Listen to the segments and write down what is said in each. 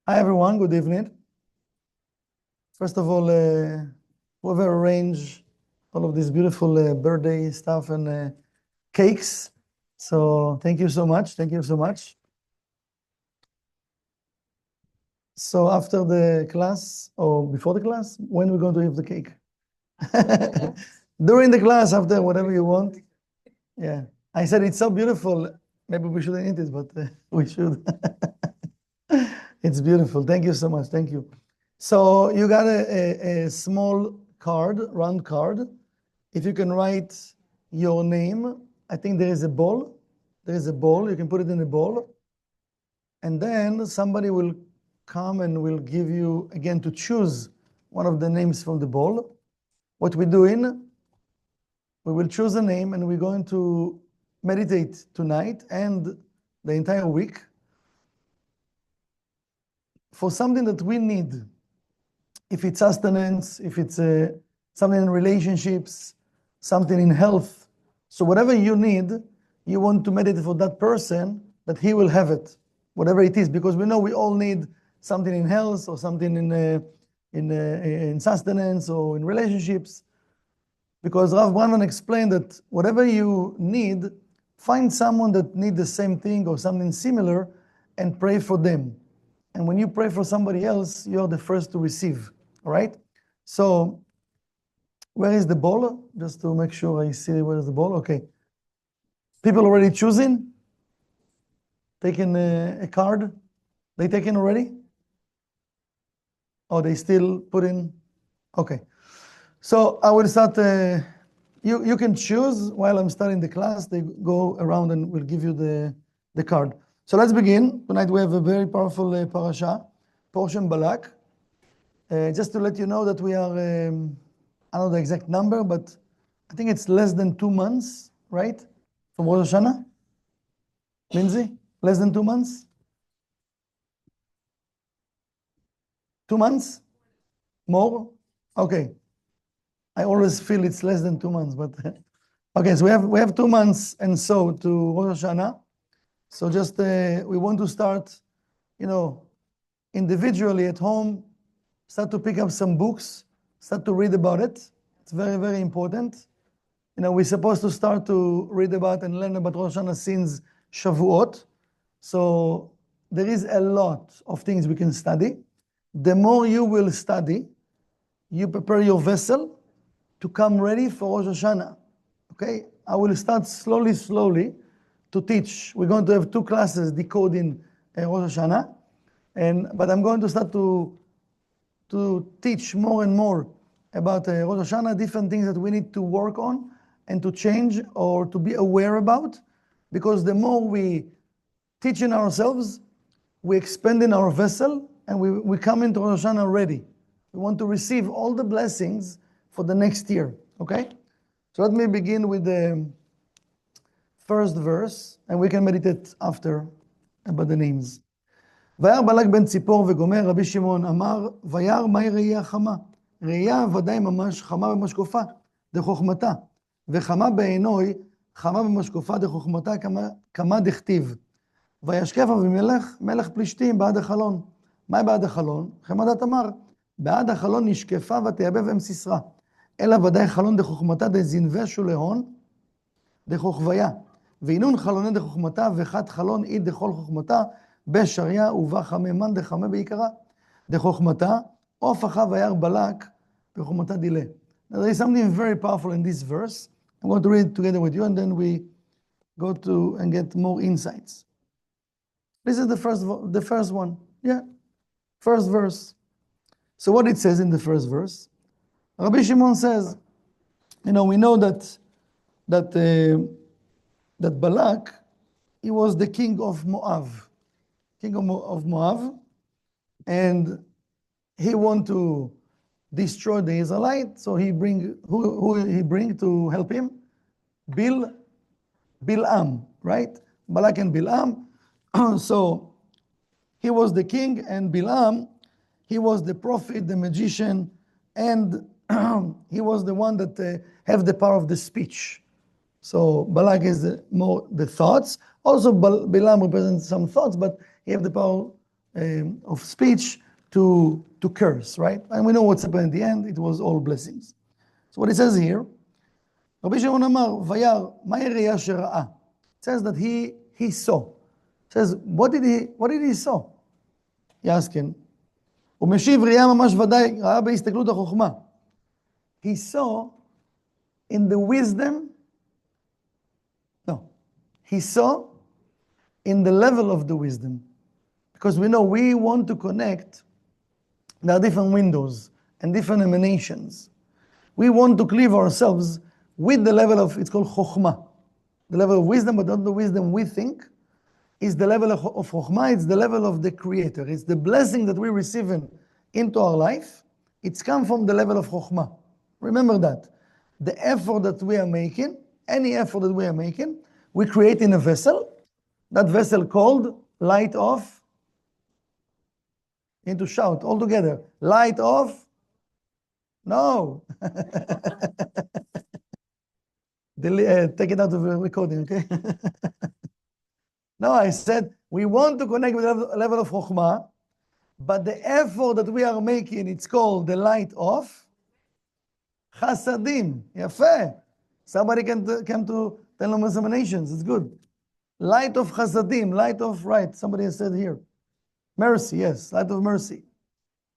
Hi everyone, good evening. First of all, whoever arranged all of this beautiful birthday stuff and cakes. So thank you so much. Thank you so much. So after the class or before the class, when we're going to have the cake? During the class, after whatever you want. Yeah. I said it's so beautiful. Maybe we shouldn't eat it, but we should. It's beautiful. Thank you so much. Thank you. So you got a small card, round card. If you can write your name, I think there is a ball. There is a ball. You can put it in a ball. And then somebody will come and will give you, again, to choose one of the names from the ball. What we're doing, we will choose a name and we're going to meditate tonight and the entire week for something that we need. If it's sustenance, if it's something in relationships, something in health. So whatever you need, you want to meditate for that person, that he will have it, whatever it is, because we know we all need something in health or something in sustenance or in relationships. Because Rav Branman explained that whatever you need, find someone that needs the same thing or something similar and pray for them. And when you pray for somebody else, you're the first to receive, all right? So where is the ball? Just to make sure I see where is the ball. Okay. People already choosing? Taking a card? They taken already? Or they still put in? Okay. So I will start. You can choose while I'm starting the class. They go around and will give you the card. So let's begin. Tonight we have a very powerful parasha, portion Balak. Just to let you know that we are, I don't know the exact number, but I think it's less than 2 months, right? From Rosh Hashanah? Lindsay? Less than 2 months? 2 months? More? Okay. I always feel it's less than 2 months, but okay, so we have 2 months and so to Rosh Hashanah. So just we want to start, individually at home, start to pick up some books, start to read about it. It's very, very important. We're supposed to start to read about and learn about Rosh Hashanah since Shavuot. So there is a lot of things we can study. The more you will study, you prepare your vessel to come ready for Rosh Hashanah. Okay? I will start slowly to teach. We're going to have 2 classes decoding Rosh Hashanah. But I'm going to start to teach more and more about Rosh Hashanah, different things that we need to work on and to change or to be aware about. Because the more we teach in ourselves, we expand in our vessel and we come into Rosh Hashanah ready. We want to receive all the blessings for the next year. Okay? So let me begin with the first verse, and we can meditate after about the names. וירא בלק בן ציפור וגומר, רבי שמעון אמר, וירא מהי ראייה חמה? ראייה ודאי ממש חמה במשקופה, דחוכמתה, וחמה בעינוי, חמה במשקופה דחוכמתה, כמה דכתיב. וישקף אבימלך, מלך פלישתים, בעד החלון. מה בעד החלון? חמדת אמר, בעד החלון נשקפה ותייבב אם סיסרא. אלא ודאי חלון דחוכמתה דזנבה שולהון, דחוכביה. ואינון חלוני דחוכמתה, וחד חלון אי דכל חוכמתה, בשריה ובה חממן דחמה בעיקרה. דחוכמתה, עוף אחא וירא בלק, בחוכמתה דילה. Now there is something very powerful in this verse. I'm going to read it together with you, and then we go to and get more insights. This is the first one. Yeah. First verse. So what it says in the first verse, Rabbi Shimon says, we know that Balak, he was the king of Moab, and he want to destroy the Israelites. So he bring who he bring to help him? Bilam, right? Balak and Bilam. So he was the king, and Bilam, he was the prophet, the magician, and he was the one that have the power of the speech. So Balak is more the thoughts. Also Bilam represents some thoughts, but he have the power of speech to curse, right? And we know what's happened in the end. It was all blessings. So what it says here, רבי שמעון אמר, וירא, מהי ראייה שראה? It says that he saw. It says, what did he saw? יעסקן. הוא משיב ראייה ממש ודאי, ראה בהסתכלות החוכמה. He saw in the wisdom, no, he saw in the level of the wisdom. Because we know we want to connect, there are different windows and different emanations. We want to cleave ourselves with the level of, it's called chokhmah, the level of wisdom, but not the wisdom we think, is the level of chokhmah, it's the level of the creator. It's the blessing that we receive into our life. It's come from the level of chokhmah. Remember that. The effort that we are making, any effort that we are making, we create in a vessel, that vessel called light of, need to shout all together, light of, no. Take it out of the recording, okay? No, I said, we want to connect with the level of chokhmah, but the effort that we are making, it's called the light of chasadim. Yafeh. Somebody can come to tell them examinations. It's good. Light of chasadim, light of, right, somebody has said here. Mercy, yes, light of mercy.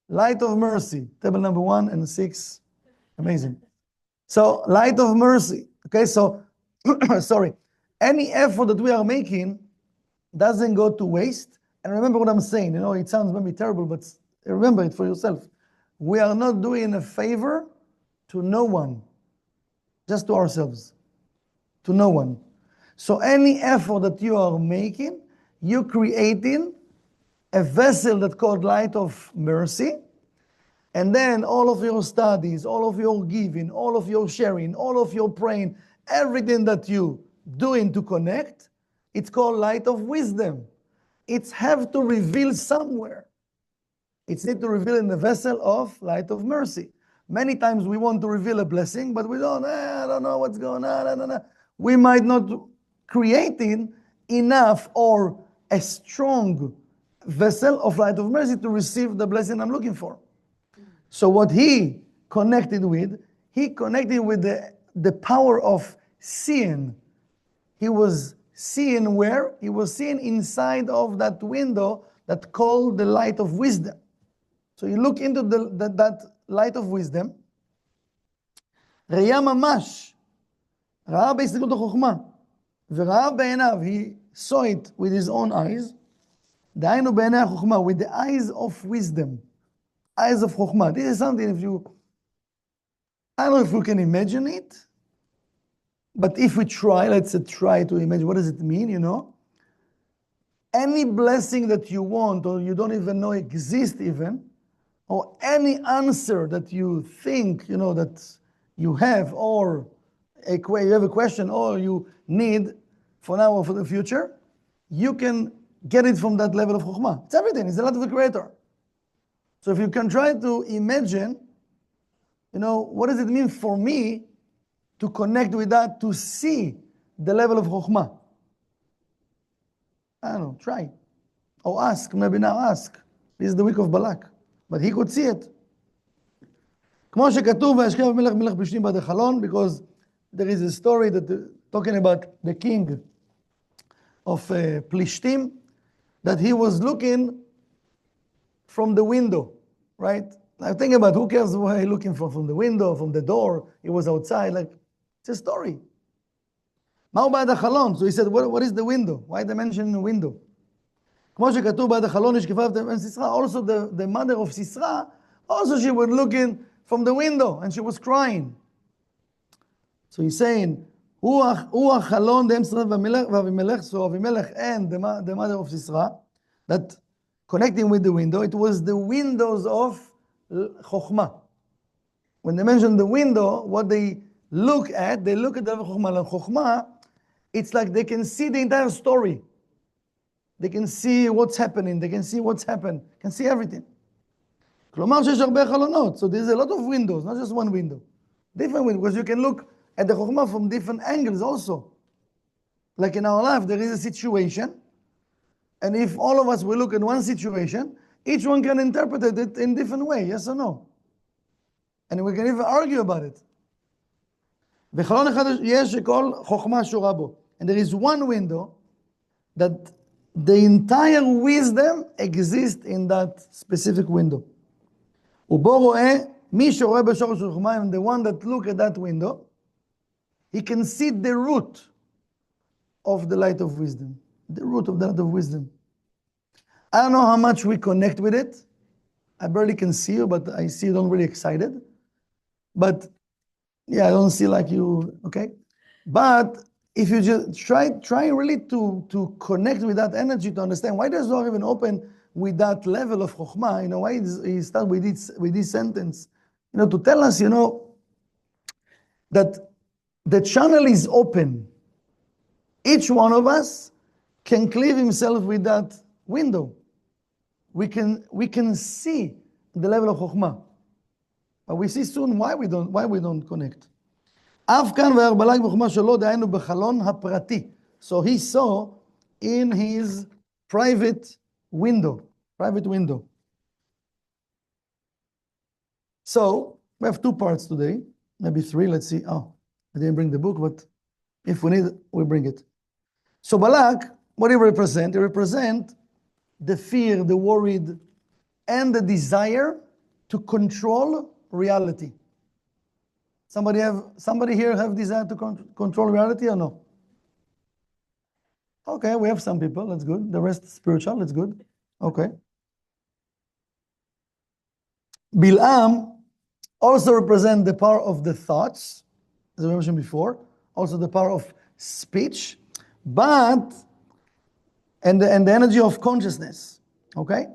Light of mercy, table number 1 and 6. Amazing. So, light of mercy. Okay, so, sorry. Any effort that we are making doesn't go to waste. And remember what I'm saying. You know, it sounds maybe terrible, but remember it for yourself. We are not doing a favor to no one, just to ourselves, to no one. So any effort that you are making, you're creating a vessel that's called light of mercy, and then all of your studies, all of your giving, all of your sharing, all of your praying, everything that you doing to connect, it's called light of wisdom. It's have to reveal somewhere. It's need to reveal in the vessel of light of mercy. Many times we want to reveal a blessing, but we don't, I don't know what's going on, I don't know. We might not creating enough or a strong vessel of light of mercy to receive the blessing I'm looking for. So what he connected with the power of seeing. He was seeing where? He was seeing inside of that window that called the light of wisdom. So you look into that light of wisdom. ראייה ממש, ראה בהסתכלות החוכמה, וראה בעיניו, he saw it with his own eyes, דהיינו בעיני החוכמה, with the eyes of wisdom, eyes of חוכמה. This is something, I don't know if we can imagine it, but if we try, let's try to imagine, what does it mean, you know? Any blessing that you want, or you don't even know exists even, or any answer that you think, you know, that you have, or you have a question, or you need for now or for the future, you can get it from that level of chokhmah. It's everything. It's the light of the creator. So if you can try to imagine, you know, what does it mean for me to connect with that, to see the level of chokhmah? I don't know, try. Or ask, maybe now ask. This is the week of Balak. But he could see it. כמו שכתוב, וישכב המלך מלך פלישתים בעד החלון, because there is a story that talking about the king of Plishtim, that he was looking from the window, right? I think about who cares where he looking from the window, from the door, he was outside, like, it's a story. מהו בעד החלון? So he said, what is the window? Why they mention the window? כמו שכתוב בעד החלון נשקפה בן סיסרא, also the mother of Sisra, also she was looking from the window and she was crying. So he's saying, הוא החלון דם סיסרא ואבימלך, so Avimelech and the mother of Sisra, that connecting with the window, it was the windows of Chokhmah. When they mention the window, what they look at the Chokhmah. And Chokhmah, it's like they can see the entire story. They can see what's happening, they can see what's happened, can see everything. כלומר שיש הרבה חלונות, so there's a lot of windows, not just one window. Different windows, because you can look at the Chokhmah from different angles also. Like in our life, there is a situation And if all of us will look at one situation, each one can interpret it in different way, yes or no? And we can even argue about it. בחלון אחד יש שכל חוכמה שורה בו. And there is one window that the entire wisdom exists in that specific window. ובו רואה, מי שרואה בשורש החוכמה, and the one that look at that window, he can see the root of the light of wisdom. The root of the light of wisdom. I don't know how much we connect with it. I barely can see you, but I see you don't really excited. But yeah, I don't see like you, okay? But if you just try really to connect with that energy to understand why does Zohar even open with that level of chokhmah, you know, why he start with this sentence, you know, to tell us, you know, that the channel is open. Each one of us can cleave himself with that window. We can see the level of chokhmah. But we see soon why we don't connect. אף כאן והרבלג בחוכמה שלו, דהיינו בחלון הפרטי. So he saw in his private window. So we have two parts today, maybe three. Let's see. Oh, I didn't bring the book, but if we need, we bring it. So Balak, what do he represent? He represents the fear, the worried, and the desire to control reality. Somebody here have desire to control reality or no? Okay, we have some people, that's good. The rest spiritual, that's good. Okay. Bil'am also represent the power of the thoughts, as I mentioned before, also the power of speech, but and the energy of consciousness. Okay?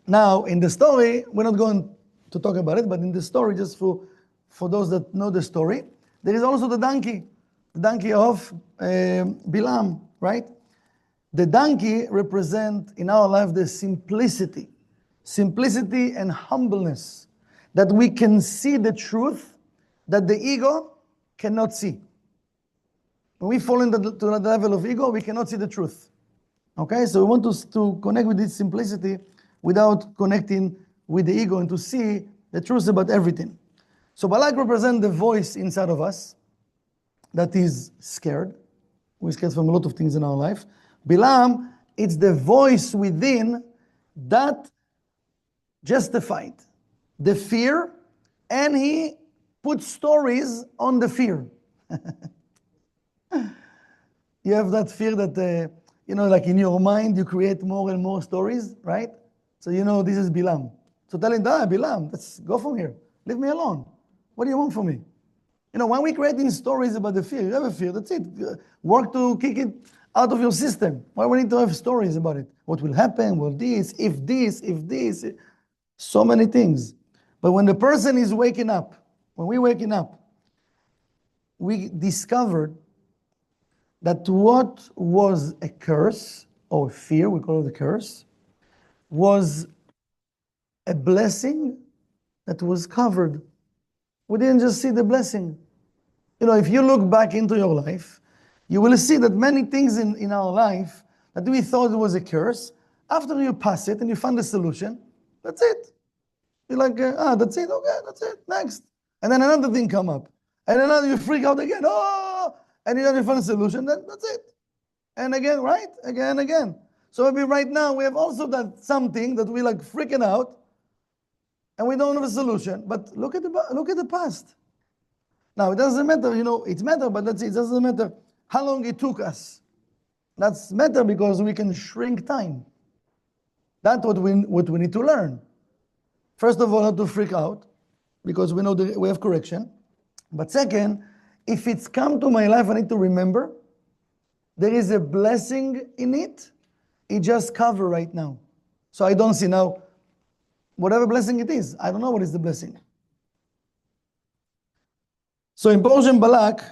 Now, in the story, we're not going to talk about it, but in the story, just for those that know the story, there is also the donkey of Bilam, right? The donkey represents in our life the simplicity and humbleness, that we can see the truth that the ego cannot see. When we fall into the level of ego, we cannot see the truth. Okay, so we want to connect with this simplicity without connecting with the ego and to see the truth about everything. So Balak represents the voice inside of us that is scared. We're scared from a lot of things in our life. Bilam, it's the voice within that justified the fear, and he put stories on the fear. You have that fear that, you know, like in your mind, you create more and more stories, right? So you know this is Bilam. So tell him, Bilam, let's go from here. Leave me alone. What do you want from me? You know, when we're creating stories about the fear, you have a fear, that's it. Work to kick it out of your system. Why we need to have stories about it? What will happen? Well, if this, so many things. But when the person is waking up, when we're waking up, we discovered that what was a curse, or fear, we call it a curse, was a blessing that was covered. We didn't just see the blessing. You know, if you look back into your life, you will see that many things in our life that we thought it was a curse, after you pass it and you find the solution, that's it. You're like, that's it, okay, that's it, next. And then another thing come up. And then you freak out again, and then you find a solution, that's it. And again, right? Again. So maybe right now we have also that something that we like freaking out, and we don't have a solution. But look at the past. Now it doesn't matter, you know, it matters, but it doesn't matter how long it took us. That's matter because we can shrink time. That's what we need to learn. First of all, not to freak out, because we know we have correction. But second, if it's come to my life, I need to remember there is a blessing in it. It just covered right now. So I don't see now, whatever blessing it is, I don't know what is the blessing. So in Portion Balak,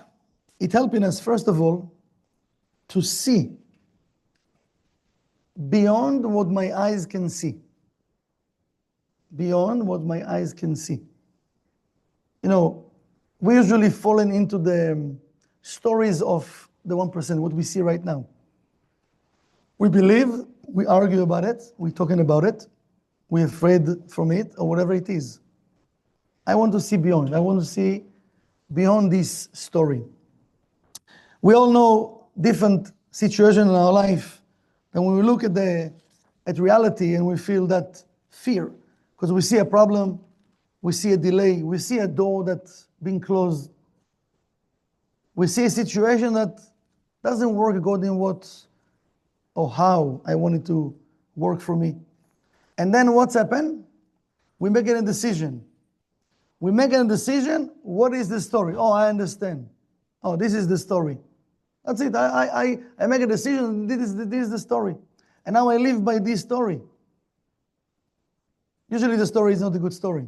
it helping us, first of all, to see beyond what my eyes can see. Beyond what my eyes can see. You know, we usually fallen into the stories of the 1%, what we see right now. We believe we argue about it, we're talking about it, we're afraid from it, or whatever it is. I want to see beyond. I want to see beyond this story. We all know different situations in our life, and when we look at reality and we feel that fear, because we see a problem, we see a delay, we see a door that's being closed, we see a situation that doesn't work according to what or how I want it to work for me. And then what's happened? We make a decision. We make a decision. What is the story? Oh, I understand. Oh, this is the story. That's it. I make a decision. This is the story. And now I live by this story. Usually the story is not a good story.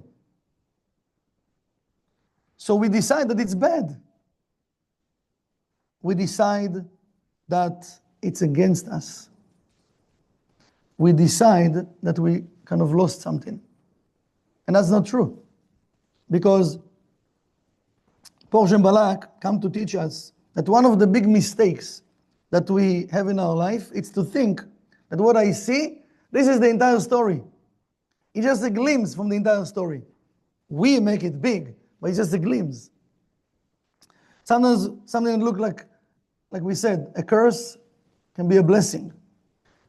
So we decide that it's bad. We decide that it's against us. We decide that we kind of lost something. And that's not true. Because Porsh and Balak come to teach us that one of the big mistakes that we have in our life is to think that what I see, this is the entire story. It's just a glimpse from the entire story. We make it big, but it's just a glimpse. Sometimes something that looks like we said, a curse can be a blessing.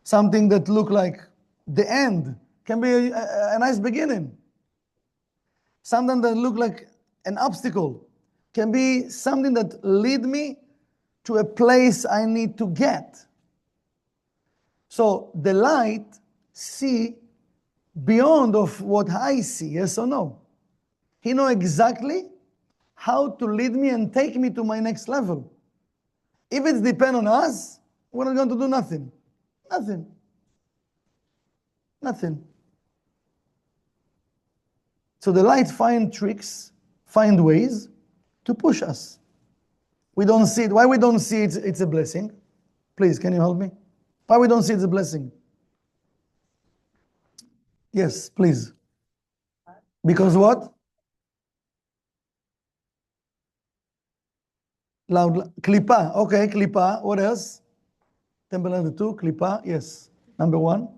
Something that looks like the end can be a nice beginning. Something that looks like an obstacle can be something that lead me to a place I need to get. So the light see beyond of what I see, yes or no? He knows exactly how to lead me and take me to my next level. If it depends on us, we're not going to do nothing. Nothing. Nothing. So the light find tricks, find ways to push us. We don't see it. Why we don't see it's a blessing? Please, can you help me? Why we don't see it's a blessing? Yes, please. Because what? Loud. Klipa. Okay, klipa. What else? Temple number 2, klipa. Yes. Number 1.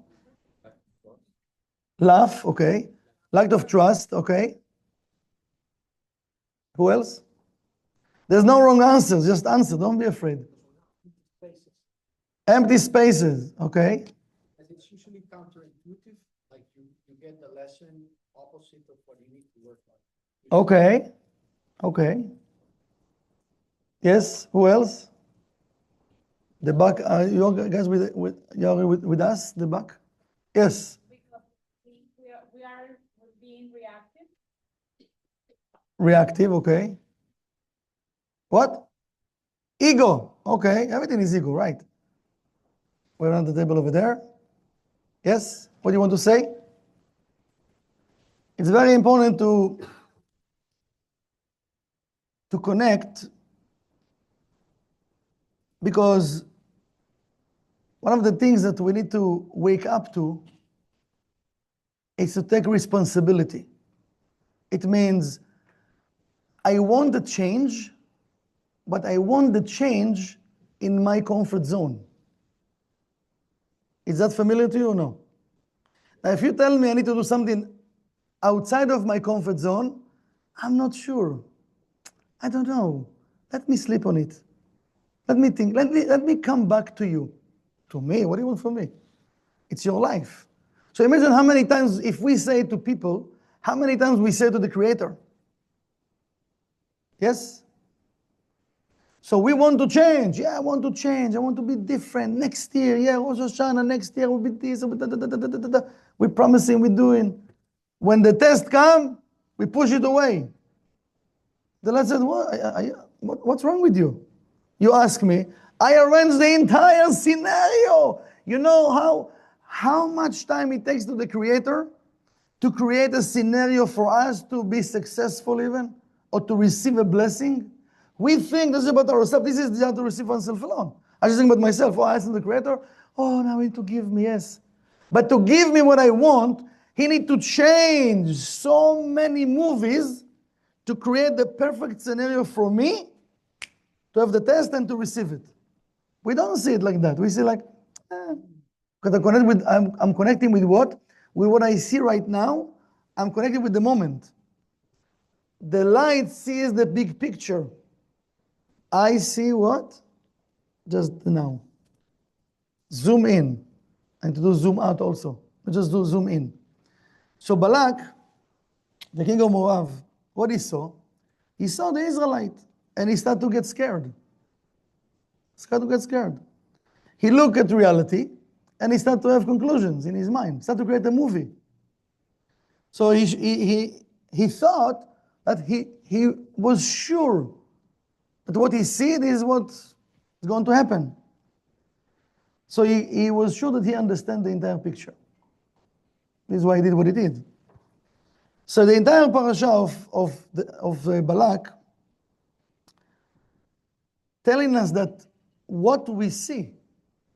Laugh. Okay. Lack of trust. Okay. Who else? There's no wrong answers. Just answer. Don't be afraid. Spaces. Empty spaces. Okay. And it's usually counterintuitive. Like you get the lesson opposite of what you need to work on. Okay. Okay. Yes. Who else? The back. You guys with us? The back. Yes. Because we're being reactive. Reactive. Okay. What? Ego. Okay. Everything is ego, right? We're on the table over there. Yes. What do you want to say? It's very important to connect, because one of the things that we need to wake up to is to take responsibility. It means I want the change, but I want the change in my comfort zone. Is that familiar to you or no? Now, if you tell me I need to do something outside of my comfort zone, I'm not sure. I don't know. Let me sleep on it. Let me think. Let me come back to you. To me? What do you want from me? It's your life. So imagine how many times, if we say to people, how many times we say to the Creator? Yes? So we want to change. Yeah, I want to change. I want to be different. Next year, yeah, Rosh Hashanah, next year will be this. We're promising, we're doing. When the test comes, we push it away. The Lord said, what's wrong with you? You ask me. I arranged the entire scenario. You know how much time it takes to the Creator to create a scenario for us to be successful even, or to receive a blessing? We think this is about ourselves. This is just to receive oneself alone. I just think about myself. Oh, I asked the Creator. Oh, now he need to give me, yes. But to give me what I want, he need to change so many movies to create the perfect scenario for me to have the test and to receive it. We don't see it like that. We see like, Because I'm connecting with what? With what I see right now. I'm connected with the moment. The light sees the big picture. I see what? Just now. Zoom in. And to do zoom out also. Just do zoom in. So Balak, the king of Moab, what he saw the Israelite. And he started to get scared. He looked at reality and he started to have conclusions in his mind. Started to create a movie. So he thought that he was sure that what he see is what is going to happen. So he was sure that he understand the entire picture. This is why he did what he did. So the entire parasha of Balak telling us that what we see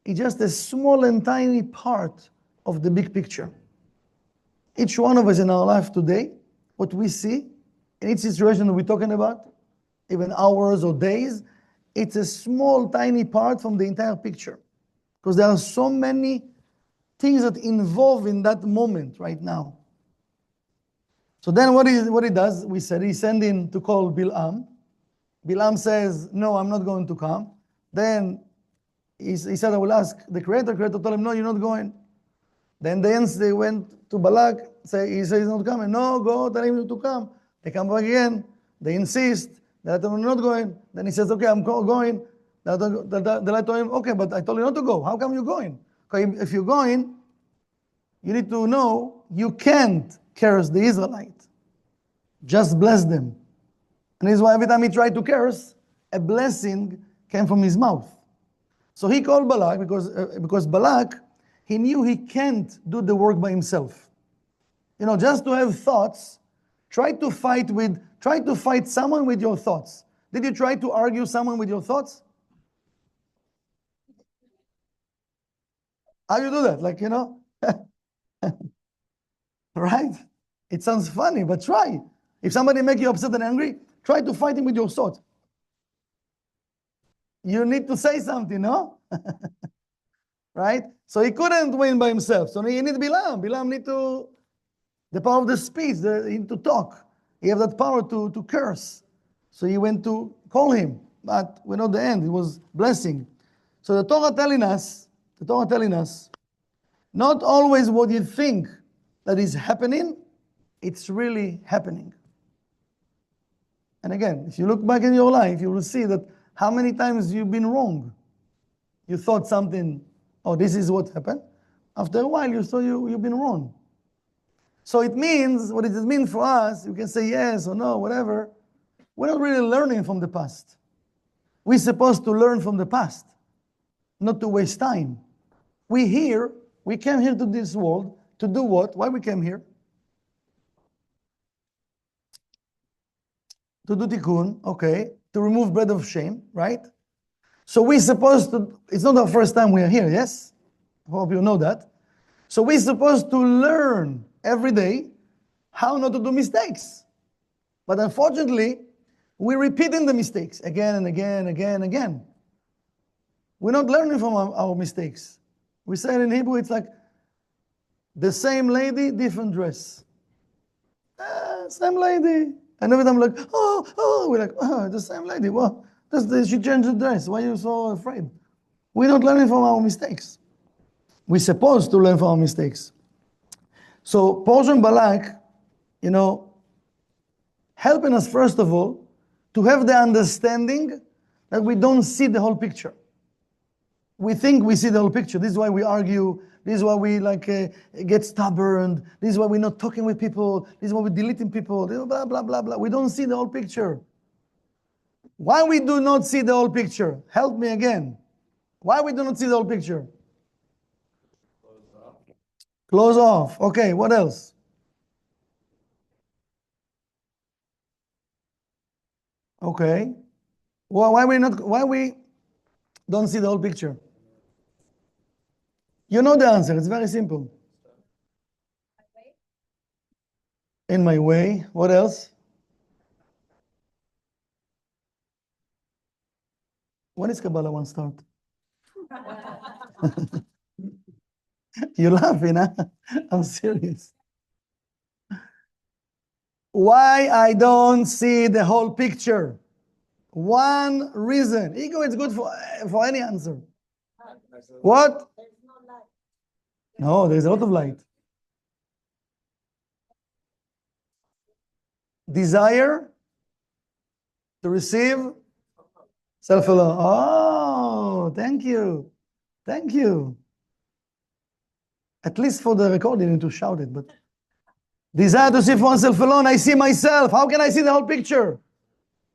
is just a small and tiny part of the big picture. Each one of us in our life today, what we see, in each situation that we're talking about, even hours or days, it's a small, tiny part from the entire picture. Because there are so many things that involve in that moment right now. So then what he does, we said, he sent in to call Bilam. Bilam says, no, I'm not going to come. Then he said, I will ask the Creator. Creator told him, no, you're not going. Then they went to Balak, he said he's not coming. No, go, tell him to come. They come back again. They insist. That I'm not going. Then he says, okay, I'm going. Then I told him, okay, but I told you not to go. How come you're going? Okay, if you're going, you need to know you can't curse the Israelite. Just bless them. And this is why every time he tried to curse, a blessing came from his mouth. So he called Balak because Balak, he knew he can't do the work by himself. You know, just to have thoughts, try to fight someone with your thoughts. Did you try to argue someone with your thoughts? How you do that? Like, you know, right? It sounds funny, but try. If somebody make you upset and angry, try to fight him with your thoughts. You need to say something, no? Right? So he couldn't win by himself. So he need Bilam. Bilam need the power of the speech, he need to talk. He have that power to curse. So he went to call him. But we know the end. It was blessing. So the Torah telling us, not always what you think that is happening, it's really happening. And again, if you look back in your life, you will see that how many times you've been wrong. You thought something, oh, this is what happened. After a while, you saw you've been wrong. So it means, what does it mean for us? You can say yes or no, whatever. We're not really learning from the past. We're supposed to learn from the past, not to waste time. We came here to this world to do what? Why we came here? To do tikkun, okay. To remove bread of shame, right? So we're supposed to, it's not our first time we are here, yes? I hope you know that. So we're supposed to learn every day how not to do mistakes. But unfortunately, we're repeating the mistakes again and again, again. We're not learning from our mistakes. We say it in Hebrew, it's like the same lady, different dress. Same lady. And every time we're like, we're like, the same lady. Well, she changed the dress. Why are you so afraid? We're not learning from our mistakes. We're supposed to learn from our mistakes. So Portion Balak, you know, helping us first of all to have the understanding that we don't see the whole picture. We think we see the whole picture. This is why we argue. This is why we get stubborn. This is why we're not talking with people. This is why we're deleting people. Blah, blah, blah, blah. We don't see the whole picture. Why we do not see the whole picture? Help me again. Why we do not see the whole picture? Close off. Okay, what else? Okay. Why we don't see the whole picture? You know the answer. It's very simple. In my way. What else? When is Kabbalah one start? You're laughing, huh? I'm serious. Why I don't see the whole picture? One reason. Ego is good for any answer. What? No, there's a lot of light. Desire to receive self-alone. Oh, thank you. Thank you. At least for the recording, you need to shout it, but desire to see oneself alone. I see myself. How can I see the whole picture?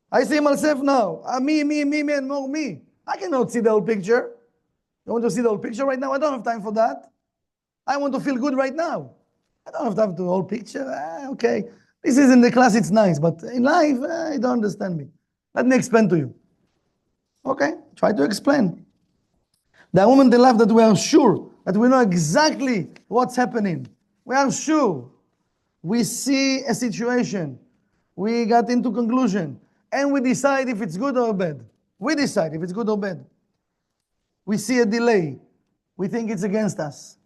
I see myself now. Me, and more me. I cannot see the whole picture. You want to see the whole picture right now? I don't have time for that. I want to feel good right now. I don't have time for the whole picture. Okay. This is in the class, it's nice, but in life, you don't understand me. Let me explain to you. Okay, try to explain. The moment in life that we are sure, that we know exactly what's happening. We are sure. We see a situation. We got into conclusion. And we decide if it's good or bad. We decide if it's good or bad. We see a delay. We think it's against us.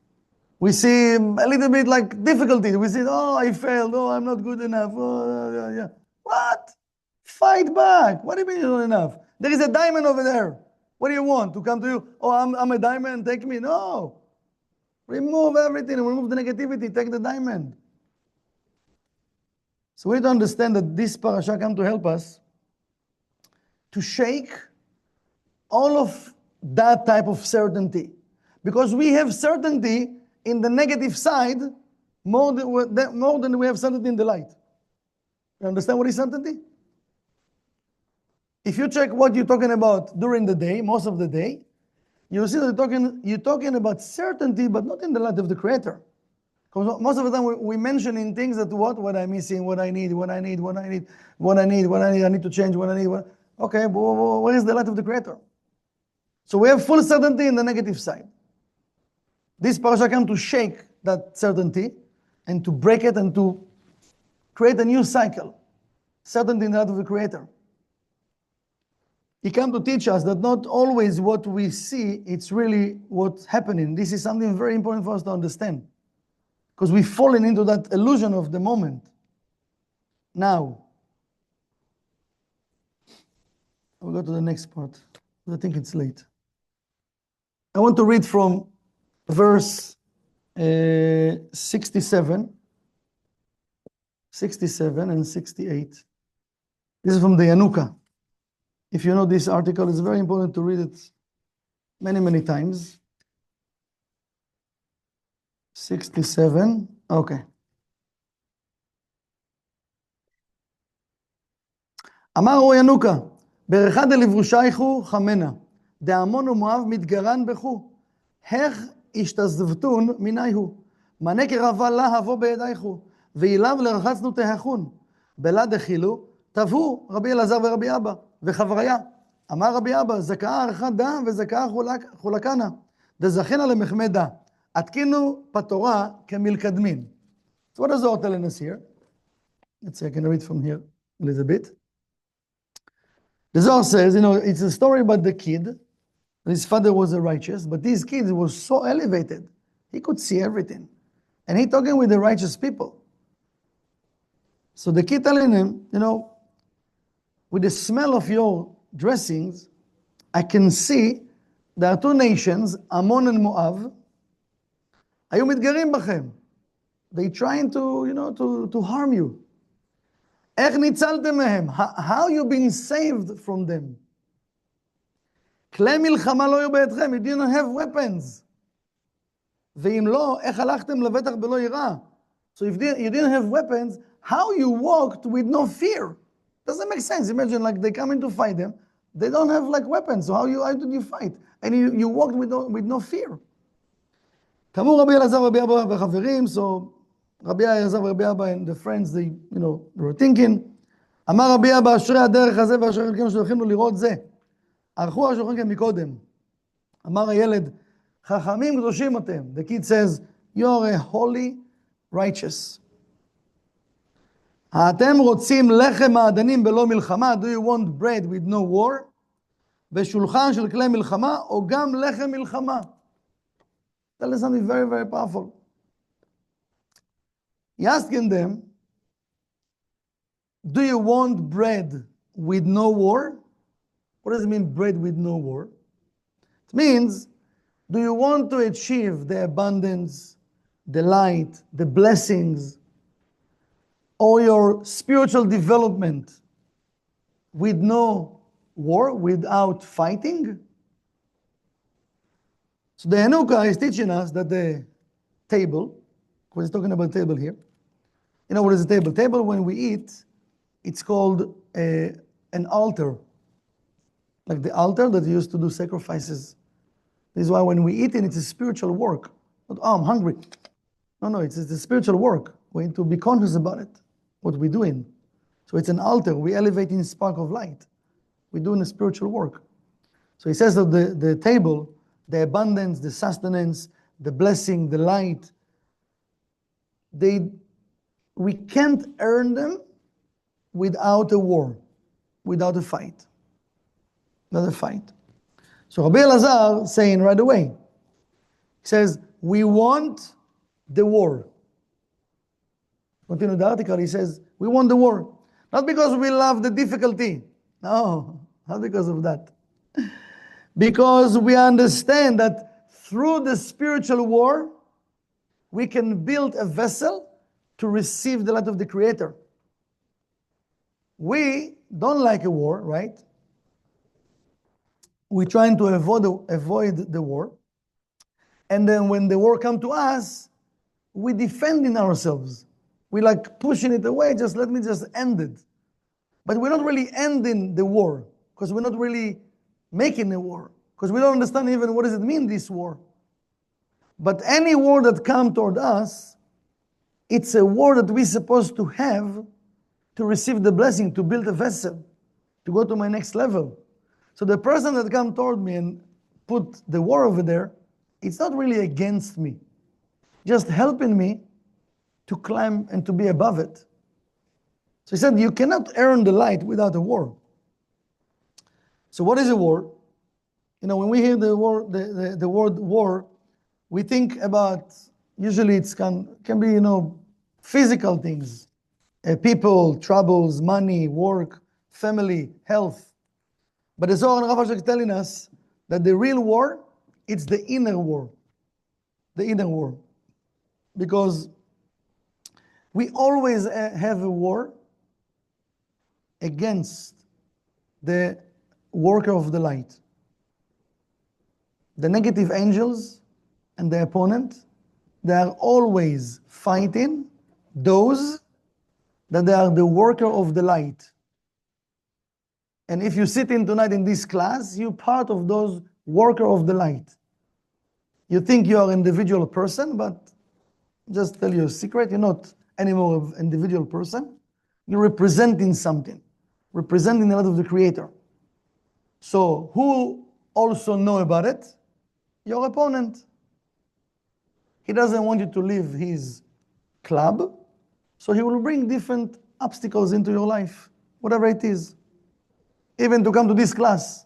We see a little bit like difficulty. We say, oh, I failed. Oh, I'm not good enough. Oh, yeah. What? Fight back. What do you mean you're not enough? There is a diamond over there. What do you want? To come to you? Oh, I'm a diamond. Take me. No. Remove everything. Remove the negativity. Take the diamond. So we need to understand that this parasha comes to help us to shake all of that type of certainty. Because we have certainty in the negative side more than we have certainty in the light. You understand what is certainty? If you check what you're talking about during the day, most of the day, you'll see that you're talking about certainty, but not in the light of the Creator. Because most of the time we mention in things that what I'm missing, what I need, I need to change, okay, but where is the light of the Creator? So we have full certainty in the negative side. This parasha comes to shake that certainty and to break it and to create a new cycle. Certainty in the light of the Creator. He comes to teach us that not always what we see, it's really what's happening. This is something very important for us to understand. Because we've fallen into that illusion of the moment. Now, I'll go to the next part. I think it's late. I want to read from verse 67 and 68. This is from the Yanuka. If you know this article, it's very important to read it many times. 67, okay. אמר רו ינוקה, ברכד לבושייכו חמנה, דעמון ומואב מתגרן בכו, איך השתזבתון מינייהו, מנה קרבה לה הבוא בידייכו, ואיליו לרחצנו תהכון, בלה דחילו, תבהו רבי אלעזר ורבי אבא, וחבריה. אמר רבי אבא, זכאה ערכה דה וזכאה חולקנה, דזכינה למחמא דה. התקינו פתורה כמלקדמין. So what does Zohar telling us here? Let's see, I can read from here a little bit. The Zohar says, it's a story about the kid. His father was a righteous, but this kid was so elevated. He could see everything. And he talking with the righteous people. So the kid telling him, with the smell of your dressings, I can see there are two nations, Ammon and Moab. היו מתגרים בכם. They trying to harm you. איך ניצלתם מהם? How you been saved from them? כלי מלחמה לא היו בידכם. You didn't have weapons. ואם לא, איך הלכתם לבטח בלא יראה? So if you didn't have weapons, how you walked with no fear? Doesn't make sense. Imagine like they come in to fight them. They don't have like weapons. So how did you fight? And you walked with no fear. כאמור רבי אלעזר ורבי אבא וחברים, so רבי אלעזר ורבי אבא and the friends, they were thinking, אמר רבי אבא, אשרי הדרך הזה ואשרי חלקנו שולחים לראות זה. ערכו השולחים כמקודם. אמר הילד, חכמים קדושים אתם. The kid says, you are a holy, righteous. אתם רוצים לחם מעדנים בלא מלחמה? Do you want bread with no war? ושולחן של כלי מלחמה, או גם לחם מלחמה? Tell them something very, very powerful. He asking them, do you want bread with no war? What does it mean, bread with no war? It means, do you want to achieve the abundance, the light, the blessings, or your spiritual development with no war, without fighting? So the Hanukkah is teaching us that the table, because he's talking about table here. You know what is a table? Table, when we eat, it's called an altar. Like the altar that you used to do sacrifices. This is why when we eat it, it's a spiritual work. Not, oh, I'm hungry. No, it's a spiritual work. We need to be conscious about it, what we're doing. So it's an altar. We're elevating spark of light. We're doing a spiritual work. So he says that the table, the abundance, the sustenance, the blessing, the light, we can't earn them without a war, without a fight. Not a fight. So Rabbi Elazar saying right away, he says, we want the war. Continue the article, he says, we want the war. Not because we love the difficulty. No, not because of that. Because we understand that through the spiritual war, we can build a vessel to receive the light of the Creator. We don't like a war, right? We're trying to avoid the war. And then when the war comes to us, we're defending ourselves. We're like pushing it away, let me just end it. But we're not really ending the war, because we're not really making a war, because we don't understand even what does it mean, this war. But any war that comes toward us, it's a war that we're supposed to have to receive the blessing, to build a vessel, to go to my next level. So the person that come toward me and put the war over there, it's not really against me, just helping me to climb and to be above it. So he said, you cannot earn the light without a war. So what is a war? You know, when we hear the word war, we think about, usually it can be, physical things. People, troubles, money, work, family, health. But the Zohar and Rav Ashek telling us that the real war, it's the inner war. The inner war. Because we always have a war against the worker of the light. The negative angels and the opponent, they are always fighting those that they are the worker of the light. And if you sit in tonight in this class, you're part of those worker of the light. You think you are an individual person, but just tell you a secret, you're not anymore an individual person. You're representing something, representing the light of the Creator. So who also know about it? Your opponent. He doesn't want you to leave his club, so he will bring different obstacles into your life, whatever it is. Even to come to this class.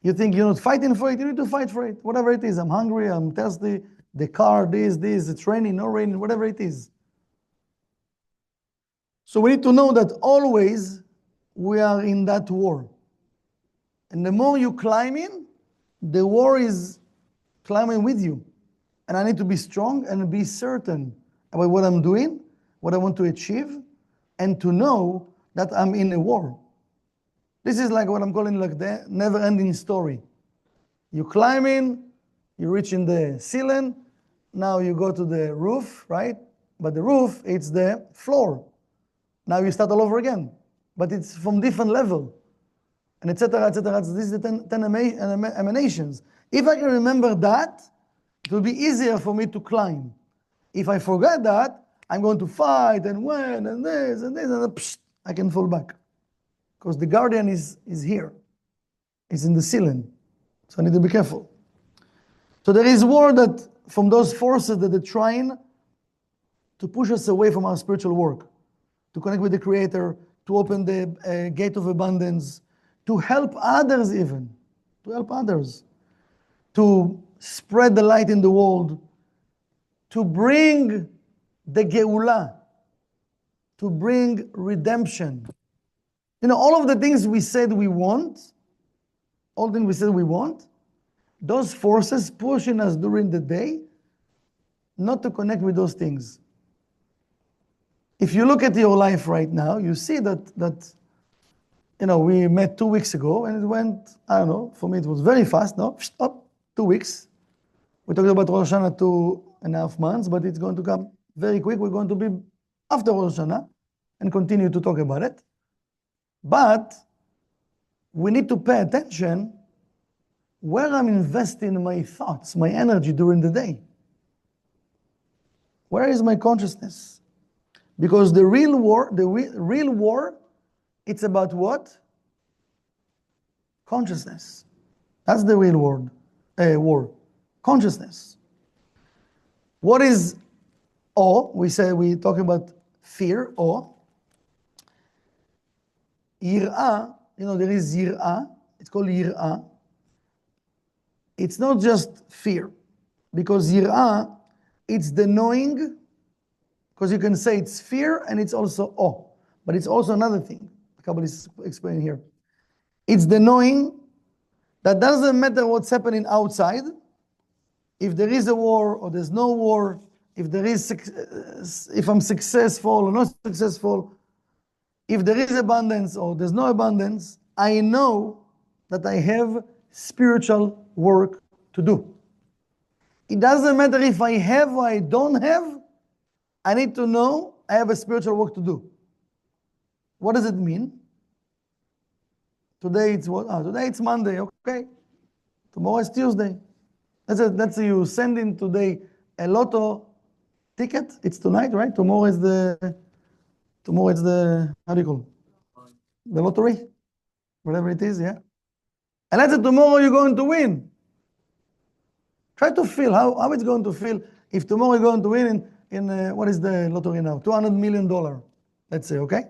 You think you're not fighting for it, you need to fight for it. Whatever it is, I'm hungry, I'm thirsty, the car, this, it's raining, no raining, whatever it is. So we need to know that always we are in that war. And the more you climb in, the war is climbing with you. And I need to be strong and be certain about what I'm doing, what I want to achieve, and to know that I'm in a war. This is like what I'm calling like the never-ending story. You climb in, you reach in the ceiling, now you go to the roof, right? But the roof, it's the floor. Now you start all over again, but it's from different level, and etc., etc. This is the 10 emanations. If I can remember that, it will be easier for me to climb. If I forget that, I'm going to fight and win and this and this, and psh, I can fall back. Because the guardian is here. It's in the ceiling. So I need to be careful. So there is war that from those forces that are trying to push us away from our spiritual work, to connect with the Creator, to open the gate of abundance, to help others even, to help others, to spread the light in the world, to bring the Geulah, to bring redemption. You know, all of the things we said we want, all the things we said we want, those forces pushing us during the day not to connect with those things. If you look at your life right now, you see that you know, we met 2 weeks ago and it went, I don't know, for me it was very fast, no? Up, 2 weeks. We talked about Rosh Hashanah 2.5 months, but it's going to come very quick. We're going to be after Rosh Hashanah and continue to talk about it. But we need to pay attention where I'm investing my thoughts, my energy during the day. Where is my consciousness? Because the real war, it's about what? Consciousness. That's the real war. Consciousness. What is awe? We talk about fear, awe. Yir'ah, you know, there is yir'ah. It's called yir'ah. It's not just fear, because yir'ah, it's the knowing, because you can say it's fear and it's also awe, but it's also another thing. The Kabbalah is explaining here. It's the knowing that doesn't matter what's happening outside, if there is a war or there's no war, if I'm successful or not successful, if there is abundance or there's no abundance, I know that I have spiritual work to do. It doesn't matter if I have or I don't have, I need to know I have a spiritual work to do. What does it mean? Today it's what? Today it's Monday, okay. Tomorrow is Tuesday. Let's say you send in today a lotto ticket. It's tonight, right? Tomorrow it's the, how do you call it? The lottery? Whatever it is, yeah. And let's say tomorrow you're going to win. Try to feel how it's going to feel if tomorrow you're going to win in what is the lottery now? $200 million, let's say, okay?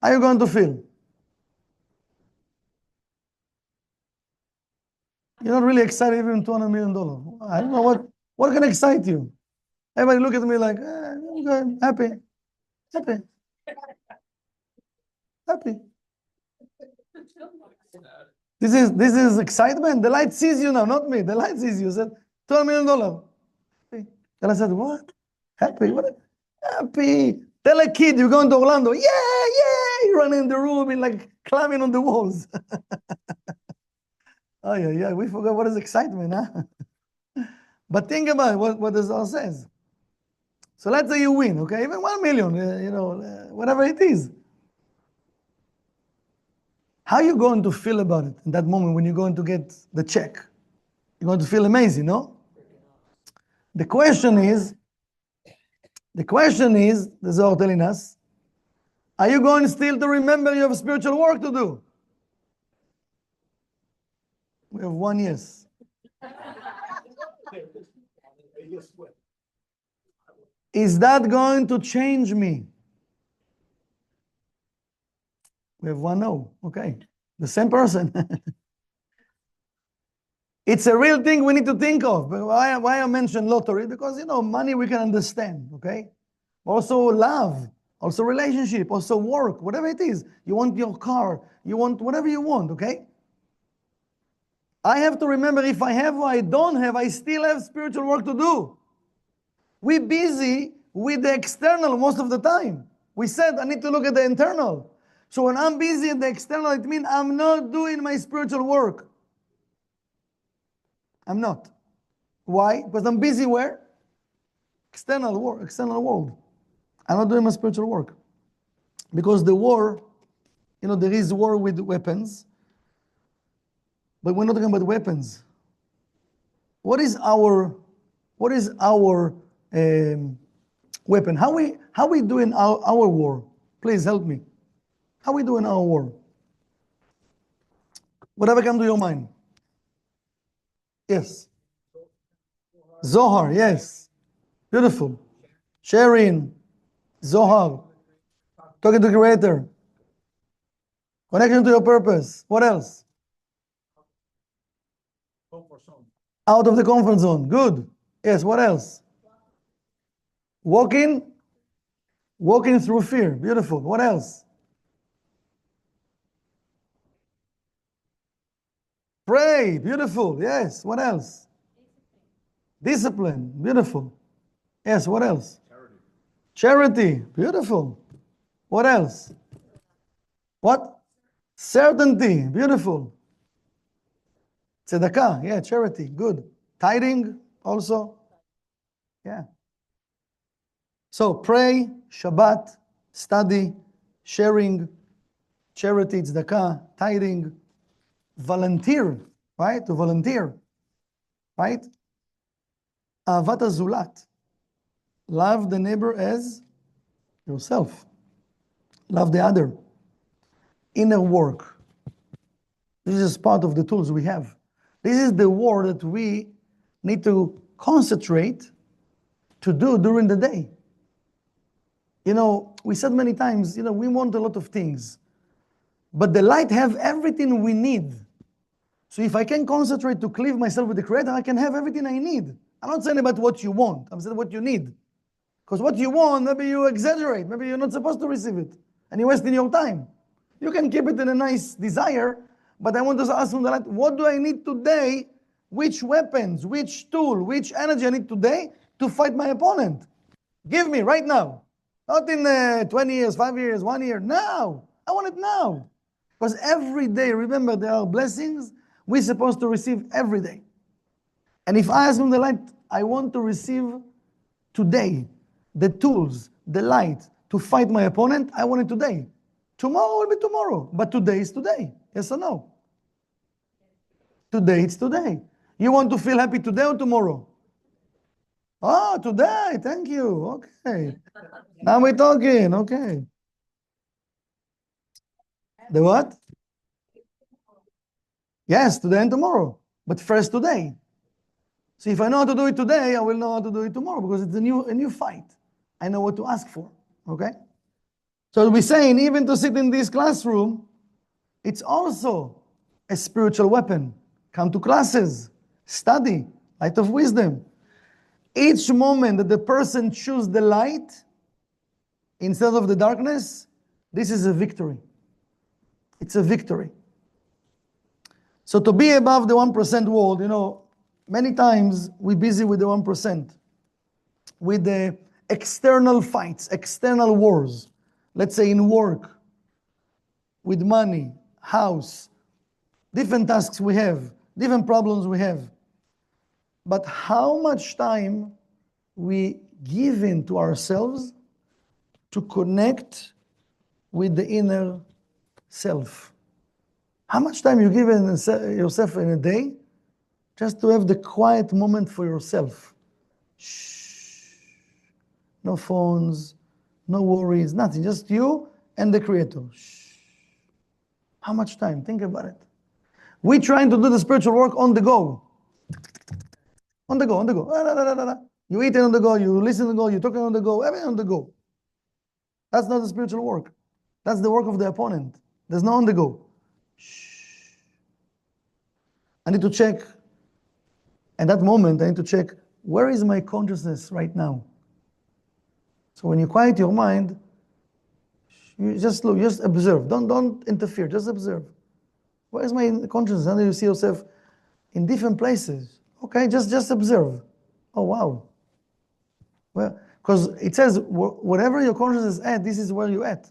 How are you going to feel? You're not really excited even $200 million. I don't know what can excite you. Everybody look at me like, I'm good, happy. This is excitement. The light sees you now, not me. The light sees you. Said $200 million. And I said, what? Happy? What? Happy. Tell a kid you're going to Orlando. Yeah. You run in the room and like climbing on the walls. Oh yeah. We forgot what is excitement, huh? But think about what the Zohar says. So let's say you win, okay? Even 1 million, whatever it is. How are you going to feel about it in that moment when you're going to get the check? You're going to feel amazing, no? The question is, the Zohar telling us, are you going still to remember you have spiritual work to do? We have 1 yes. Is that going to change me? We have 1 no. Okay. The same person. It's a real thing we need to think of. But why I mention lottery? Because, money we can understand, okay? Also love, also relationship, also work, whatever it is. You want your car, you want whatever you want, okay? I have to remember if I have or I don't have, I still have spiritual work to do. We're busy with the external most of the time. We said I need to look at the internal. So when I'm busy at the external, it means I'm not doing my spiritual work. I'm not. Why? Because I'm busy where? External world. I'm not doing my spiritual work. Because the war, there is war with weapons, but we're not talking about weapons. What is our weapon? How we doing our war? Please help me. How we doing our war? Whatever comes to your mind. Yes. Zohar, yes. Beautiful. Sharing. Zohar. Talking to the Creator. Connection to your purpose. What else? Out of the comfort zone. Good. Yes, what else? Walking through fear. Beautiful. What else? Pray. Beautiful. Yes. What else? Discipline. Beautiful. Yes. What else? Charity. Beautiful. What else? What? Certainty. Beautiful. Tzedakah. Yeah, charity. Good. Tithing also. Yeah. So pray, Shabbat, study, sharing, charity, tzedakah, tithing, volunteer, right? To volunteer, right? Ahavat hazulat. Love the neighbor as yourself. Love the other. Inner work. This is part of the tools we have. This is the work that we need to concentrate to do during the day. You know, we said many times, you know, we want a lot of things, but the light have everything we need. So if I can concentrate to cleave myself with the Creator, I can have everything I need. I'm not saying about what you want, I'm saying what you need. Because what you want, maybe you exaggerate, maybe you're not supposed to receive it, and you're wasting your time. You can keep it in a nice desire, but I want to ask from the light, what do I need today? Which weapons, which tool, which energy I need today to fight my opponent? Give me right now. Not in 20 years, 5 years, 1 year. Now. I want it now. Because every day, remember, there are blessings we're supposed to receive every day. And if I ask from the light, I want to receive today the tools, the light to fight my opponent, I want it today. Tomorrow will be tomorrow, but today is today. Yes or no? Today it's today. You want to feel happy today or tomorrow? Oh, today, thank you. Okay. Now we're talking, okay. The what? Yes, today and tomorrow. But first today. So if I know how to do it today, I will know how to do it tomorrow because it's a new fight. I know what to ask for. Okay? So we're saying even to sit in this classroom, it's also a spiritual weapon. Come to classes, study, light of wisdom. Each moment that the person chooses the light instead of the darkness, this is a victory. It's a victory. So to be above the 1% world, you know, many times we're busy with the 1%, with the external fights, external wars. Let's say in work, with money, house, different tasks we have, different problems we have. But how much time we give in to ourselves to connect with the inner self? How much time you give yourself in a day just to have the quiet moment for yourself? Shh. No phones, no worries, nothing. Just you and the Creator. Shh. How much time? Think about it. We're trying to do the spiritual work on the go. On the go, on the go. You eat it on the go, you listen on the go, you talk on the go, everything on the go. That's not the spiritual work. That's the work of the opponent. There's no on the go. Shh. I need to check. At that moment, I need to check, where is my consciousness right now? So when you quiet your mind, you just look, just observe. Don't interfere, just observe. Where is my consciousness? And then you see yourself in different places. Okay, just observe. Oh, wow. Well, because it says, whatever your consciousness is at, this is where you're at.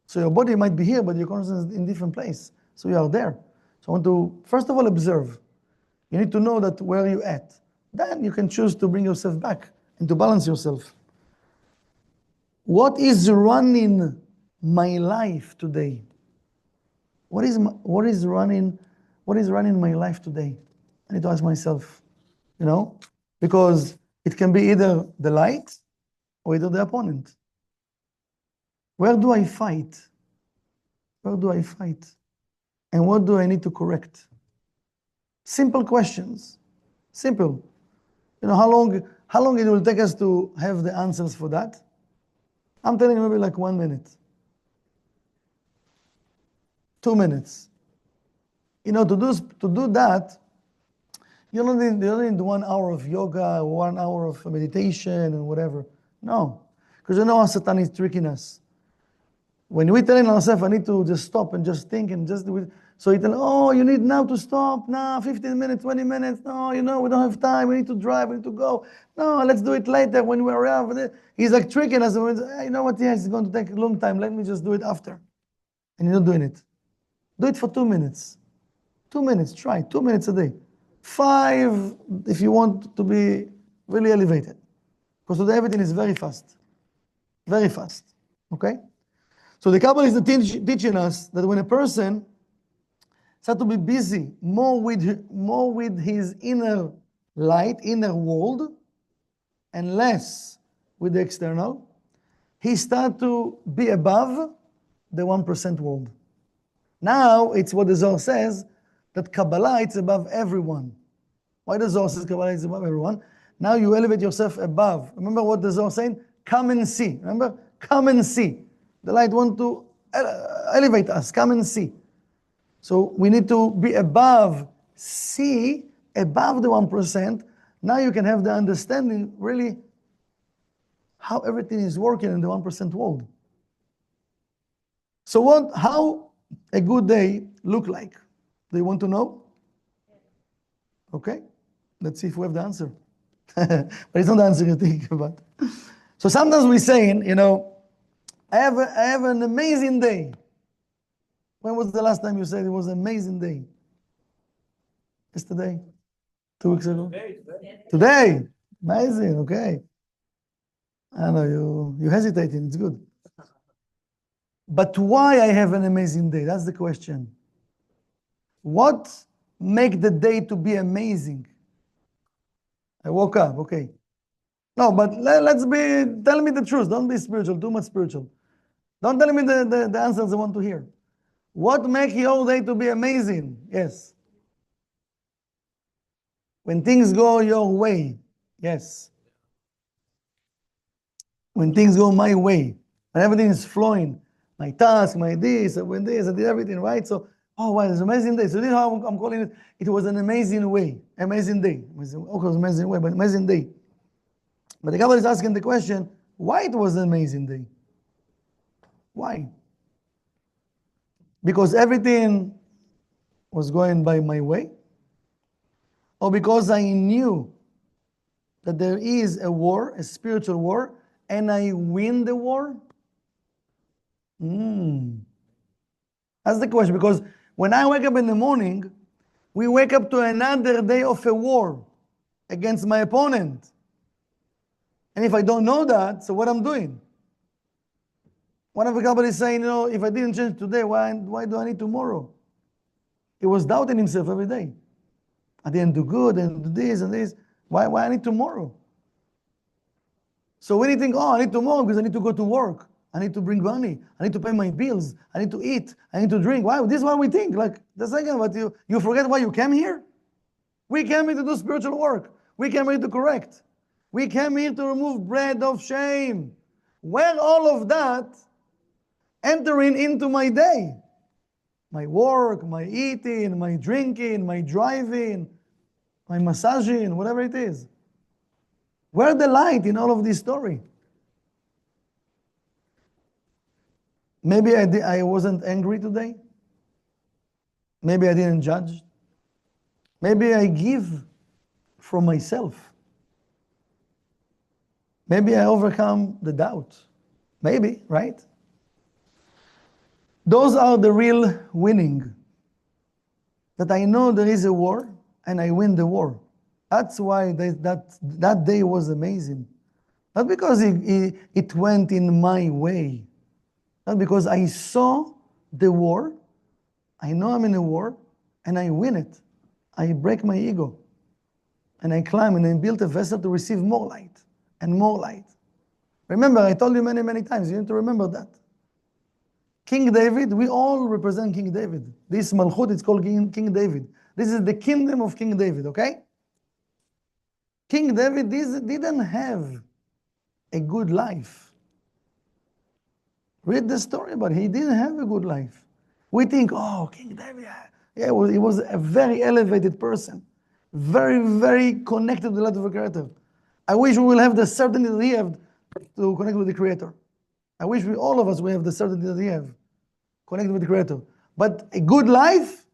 So your body might be here, but your consciousness is in different place. So you are there. So I want to, first of all, observe. You need to know that where you're at. Then you can choose to bring yourself back and to balance yourself. What is running my life today? What is running my life today? I need to ask myself, you know, because it can be either the light or either the opponent. Where do I fight? Where do I fight? And what do I need to correct? Simple questions. Simple. You know, how long it will take us to have the answers for that? I'm telling you, maybe like 1 minute. 2 minutes. You know, to do that, You don't need 1 hour of yoga, 1 hour of meditation and whatever. No, because you know how Satan is tricking us. When we telling ourselves, I need to just stop and just think and just do it. So he tell, oh, you need now to stop. Now, 15 minutes, 20 minutes. No, you know, we don't have time. We need to drive. We need to go. No, let's do it later when we're around. He's like tricking us. You know what? Yes, it's going to take a long time. Let me just do it after. And you're not doing it. Do it for 2 minutes. 2 minutes. Try 2 minutes a day. 5 if you want to be really elevated. Because today everything is very fast. Very fast. Okay? So the Kabbalah is teaching us that when a person starts to be busy more with his inner light, inner world, and less with the external, he starts to be above the 1% world. Now it's what the Zohar says, that Kabbalah is above everyone. Why the Zohar says Kabbalah is above everyone? Now you elevate yourself above. Remember what the Zohar is saying? Come and see. Remember? Come and see. The light wants to elevate us. Come and see. So we need to be above, see, above the 1%. Now you can have the understanding really how everything is working in the 1% world. So how a good day look like? Do you want to know? Okay, let's see if we have the answer. But it's not the answer you think about. So sometimes we're saying, you know, I have an amazing day. When was the last time you said it was an amazing day? Yesterday? 2 weeks ago? Today? Amazing, okay. I know you hesitating, it's good. But why I have an amazing day? That's the question. What make the day to be amazing? I woke up, okay. No, but tell me the truth. Don't be spiritual, too much spiritual. Don't tell me the answers I want to hear. What makes your day to be amazing? Yes. When things go your way. Yes. When things go my way. When everything is flowing. My task, my this, when this, I did everything, right? So, oh, wow, it's an amazing day. So this is how I'm calling it. It was an amazing way. Amazing day. Okay, it was an amazing way, but amazing day. But the Kabbalah is asking the question, why it was an amazing day? Why? Because everything was going by my way? Or because I knew that there is a war, a spiritual war, and I win the war? That's the question. Because when I wake up in the morning, we wake up to another day of a war against my opponent. And if I don't know that, so what I'm doing? One of the Kabbalah is saying, you know, if I didn't change today, why do I need tomorrow? He was doubting himself every day. I didn't do good, I didn't do this and this. Why I need tomorrow? So when you think, oh, I need tomorrow because I need to go to work. I need to bring money. I need to pay my bills. I need to eat. I need to drink. Why? This is what we think. Like, the second, but you forget why you came here? We came here to do spiritual work. We came here to correct. We came here to remove bread of shame. Where all of that entering into my day? My work, my eating, my drinking, my driving, my massaging, whatever it is. Where's the light in all of this story? Maybe I wasn't angry today. Maybe I didn't judge. Maybe I give from myself. Maybe I overcome the doubt. Maybe, right? Those are the real winning. That I know there is a war and I win the war. That's why that day was amazing. Not because it went in my way. Not because I saw the war. I know I'm in a war and I win it. I break my ego. And I climb and I build a vessel to receive more light and more light. Remember, I told you many, many times, you need to remember that. King David, we all represent King David. This Malchut is called King David. This is the kingdom of King David, okay? King David didn't have a good life. Read the story about it. He didn't have a good life. We think, oh, King David, yeah, he was a very elevated person. very, very connected to the light of the Creator. I wish we will have the certainty that He have to connect with the Creator. I wish all of us will have the certainty that He have connected with the Creator. But a good life,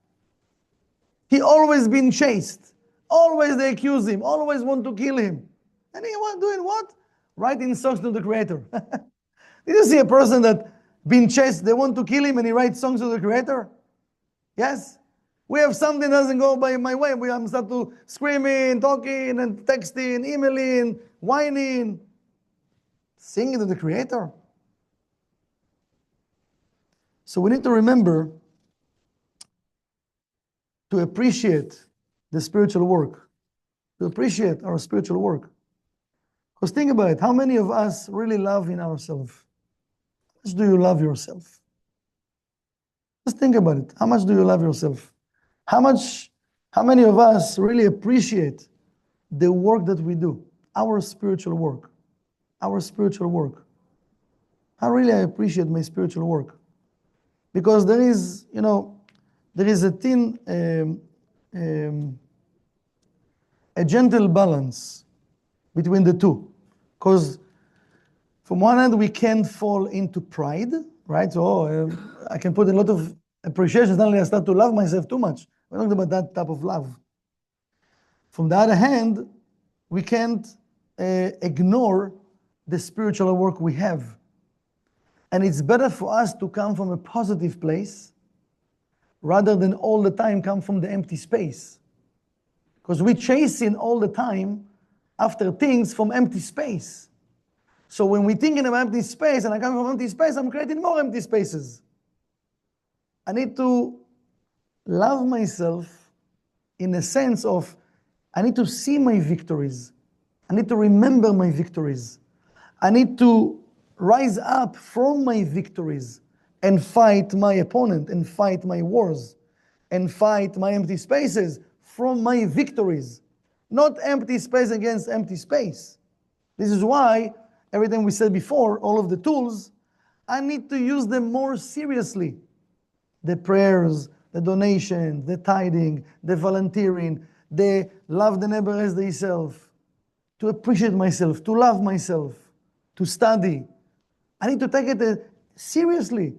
he always been chased. Always they accuse him. Always want to kill him. And he was doing what? Writing songs to the Creator. Did you see a person that been chased, they want to kill him and he writes songs to the Creator? Yes? We have something that doesn't go by my way. We start to screaming, talking, and texting, emailing, whining, singing to the Creator. So we need to remember to appreciate the spiritual work, to appreciate our spiritual work. Because think about it, how many of us really love in ourselves? How much do you love yourself? Just think about it. How much do you love yourself? How many of us really appreciate the work that we do, our spiritual work, our spiritual work? I really appreciate my spiritual work. Because there is, there is a thin, a gentle balance between the two. Because from one hand, we can't fall into pride, right? So I can put a lot of appreciation, suddenly I start to love myself too much. We're not about that type of love. From the other hand, we can't ignore the spiritual work we have. And it's better for us to come from a positive place rather than all the time come from the empty space. Because we're chasing all the time after things from empty space. So when we're thinking of empty space and I come from empty space, I'm creating more empty spaces. I need to love myself in a sense of I need to see my victories. I need to remember my victories. I need to rise up from my victories and fight my opponent and fight my wars and fight my empty spaces from my victories. Not empty space against empty space. This is why, everything we said before, all of the tools, I need to use them more seriously. The prayers, the donation, the tithing, the volunteering, the love the neighbor as thyself, to appreciate myself, to love myself, to study. I need to take it seriously.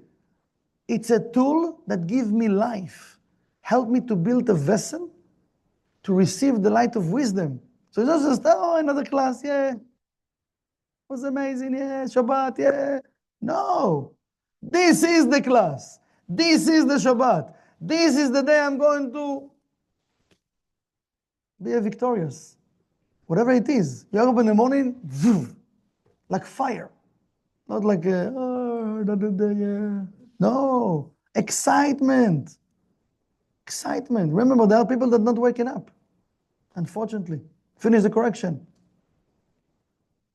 It's a tool that gives me life, help me to build a vessel to receive the light of wisdom. So it's not just, oh, another class, yeah, it was amazing, yeah, Shabbat, yeah. No, this is the class. This is the Shabbat. This is the day I'm going to be victorious. Whatever it is. You wake up in the morning, like fire. Not like, no, excitement. Excitement. Remember, there are people that are not waking up. Unfortunately. Finish the correction.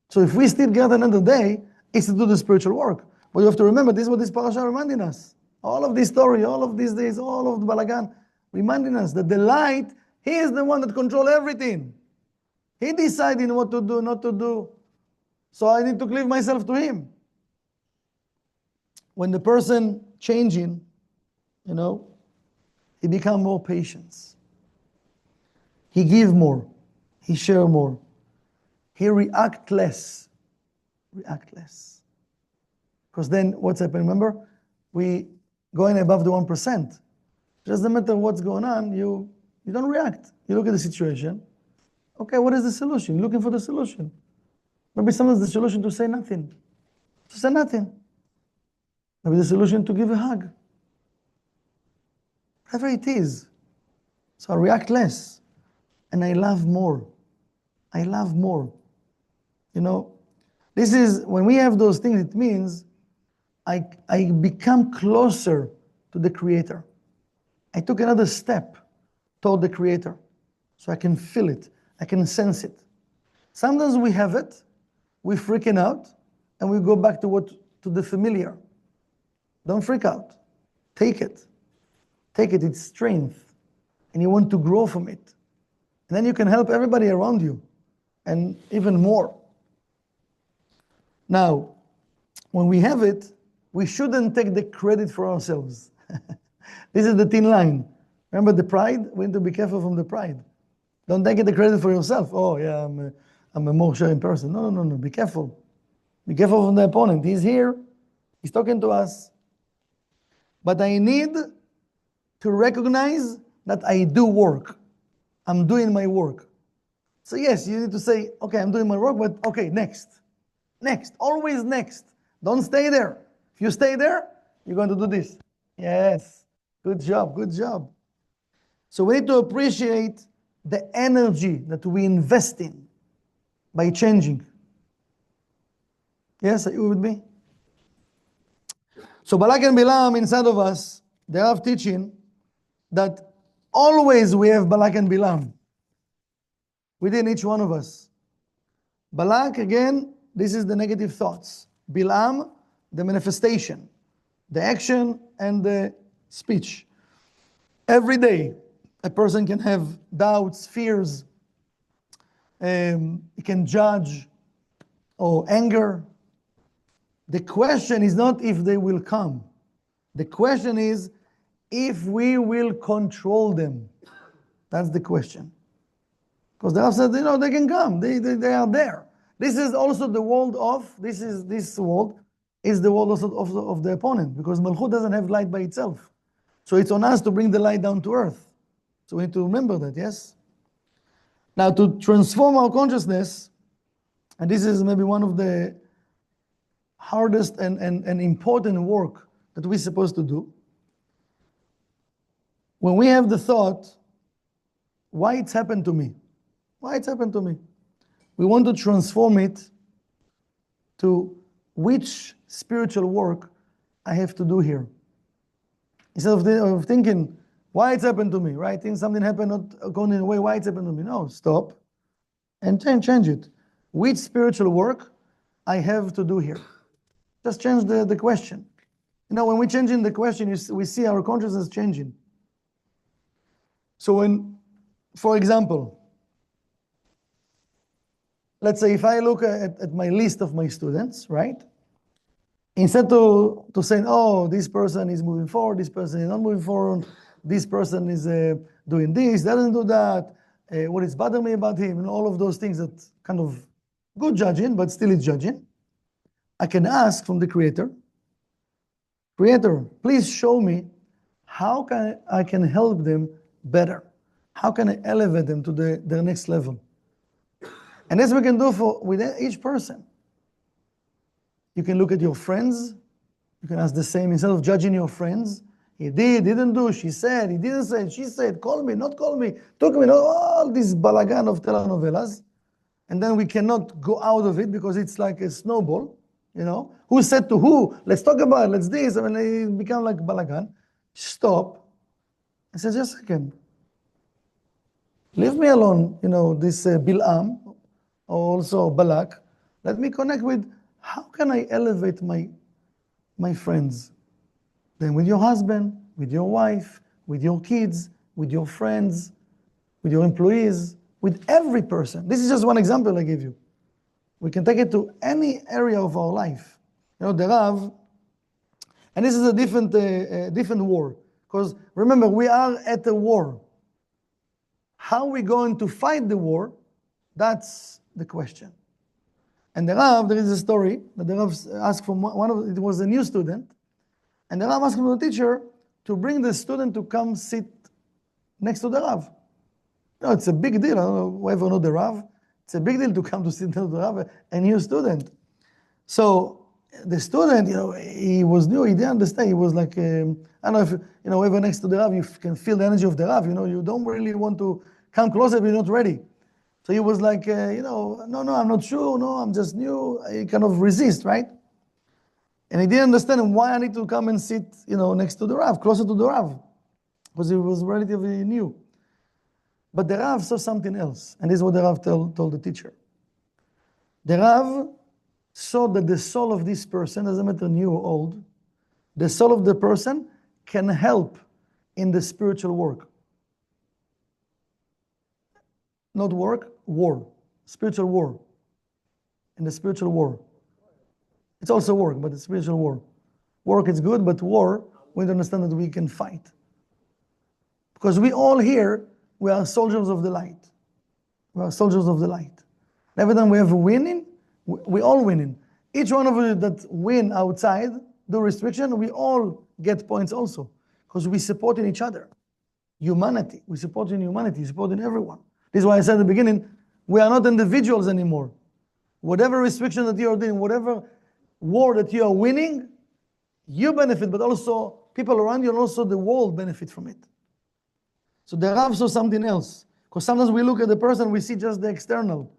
So if we still get another day, it's to do the spiritual work. But you have to remember, this is what this parasha is reminding us. All of this story, all of these days, all of the balagan, reminding us that the light, he is the one that controls everything. He deciding what to do, not to do. So I need to cleave myself to him. When the person changing, he become more patient. He give more. He share more. He react less. React less. Because then what's happening? Remember, we going above the 1%. It doesn't matter what's going on, you don't react. You look at the situation. Okay, what is the solution? You're looking for the solution. Maybe sometimes the solution to say nothing. To say nothing. Maybe the solution to give a hug. Whatever it is. So I react less. And I love more. I love more. This is, when we have those things, it means I become closer to the Creator. I took another step toward the Creator. So I can feel it. I can sense it. Sometimes we have it, we're freaking out, and we go back to the familiar. Don't freak out. Take it. Take it, it's strength. And you want to grow from it. And then you can help everybody around you. And even more. Now, when we have it, we shouldn't take the credit for ourselves. This is the thin line. Remember the pride? We need to be careful from the pride. Don't take the credit for yourself. Oh, yeah, I'm a more sharing person. No, no, no, no. Be careful. Be careful from the opponent. He's here. He's talking to us. But I need to recognize that I do work. I'm doing my work. So yes, you need to say, okay, I'm doing my work, but okay, next. Next. Always next. Don't stay there. If you stay there, you're going to do this. Yes. Good job. Good job. So we need to appreciate the energy that we invest in by changing. Yes, are you with me? So Balak and Bilam inside of us, they have teaching that always we have Balak and Bilam within each one of us. Balak, again, this is the negative thoughts. Bilam, the manifestation, the action, and the speech. Every day, a person can have doubts, fears, he can judge, or anger. The question is not if they will come. The question is if we will control them. That's the question. Because the Rav said, they can come. They are there. This is also the world of, this world is the world also of the opponent. Because Malchut doesn't have light by itself. So it's on us to bring the light down to earth. So we need to remember that, yes? Now to transform our consciousness, and this is maybe one of the hardest and important work that we're supposed to do. When we have the thought, why it's happened to me? Why it's happened to me? We want to transform it to which spiritual work I have to do here. Instead of thinking, why it's happened to me, right? Think something happened not according to the way, why it's happened to me? No, stop and change it. Which spiritual work I have to do here? Just change the question. When we're changing the question, we see our consciousness changing. So when, for example, let's say if I look at my list of my students, right? Instead to say, oh, this person is moving forward, this person is not moving forward, this person is doing this, doesn't do that, what is bothering me about him, and all of those things that kind of good judging, but still it's judging. I can ask from the Creator, please show me how I can help them better. How can I elevate them to their next level? And that's what we can do with each person. You can look at your friends. You can ask the same. Instead of judging your friends, he did, didn't do, she said, he didn't say, she said, call me, not call me, took me, all this balagan of telenovelas. And then we cannot go out of it because it's like a snowball. Who said to who? Let's talk about it, let's this. I mean, it become like balagan. Stop. I said, just a second. Leave me alone, this Bilam, or also Balak. Let me connect with how can I elevate my friends? Then with your husband, with your wife, with your kids, with your friends, with your employees, with every person. This is just one example I give you. We can take it to any area of our life. The Rav, and this is a different war. Because remember, we are at a war. How are we going to fight the war? That's the question. And the Rav, there is a story that the Rav asked from it was a new student, and the Rav asked from the teacher to bring the student to come sit next to the Rav. It's a big deal. I don't know whoever know the Rav. It's a big deal to come to sit next to the Rav, a new student. So the student, he was new, he didn't understand. He was like, I don't know if, whoever next to the Rav, you can feel the energy of the Rav. You don't really want to come closer if you're not ready. So he was like, no, I'm not sure. No, I'm just new. He kind of resist, right? And he didn't understand why I need to come and sit, next to the Rav, closer to the Rav, because he was relatively new. But the Rav saw something else, and this is what the Rav told the teacher. The Rav saw that the soul of this person, doesn't matter new or old, the soul of the person can help in the spiritual work. Not work, war. Spiritual war. In the spiritual war. It's also work, but it's spiritual war. Work is good, but war, we understand that we can fight. Because we all here, we are soldiers of the light. We are soldiers of the light. Every time we have a winning, we all winning. Each one of you that win outside the restriction, we all get points also, because we support in each other. Humanity, we support in humanity, support in everyone. This is why I said at the beginning, we are not individuals anymore. Whatever restriction that you are doing, whatever war that you are winning, you benefit, but also people around you and also the world benefit from it. So there are also something else. Because sometimes we look at the person, we see just the external.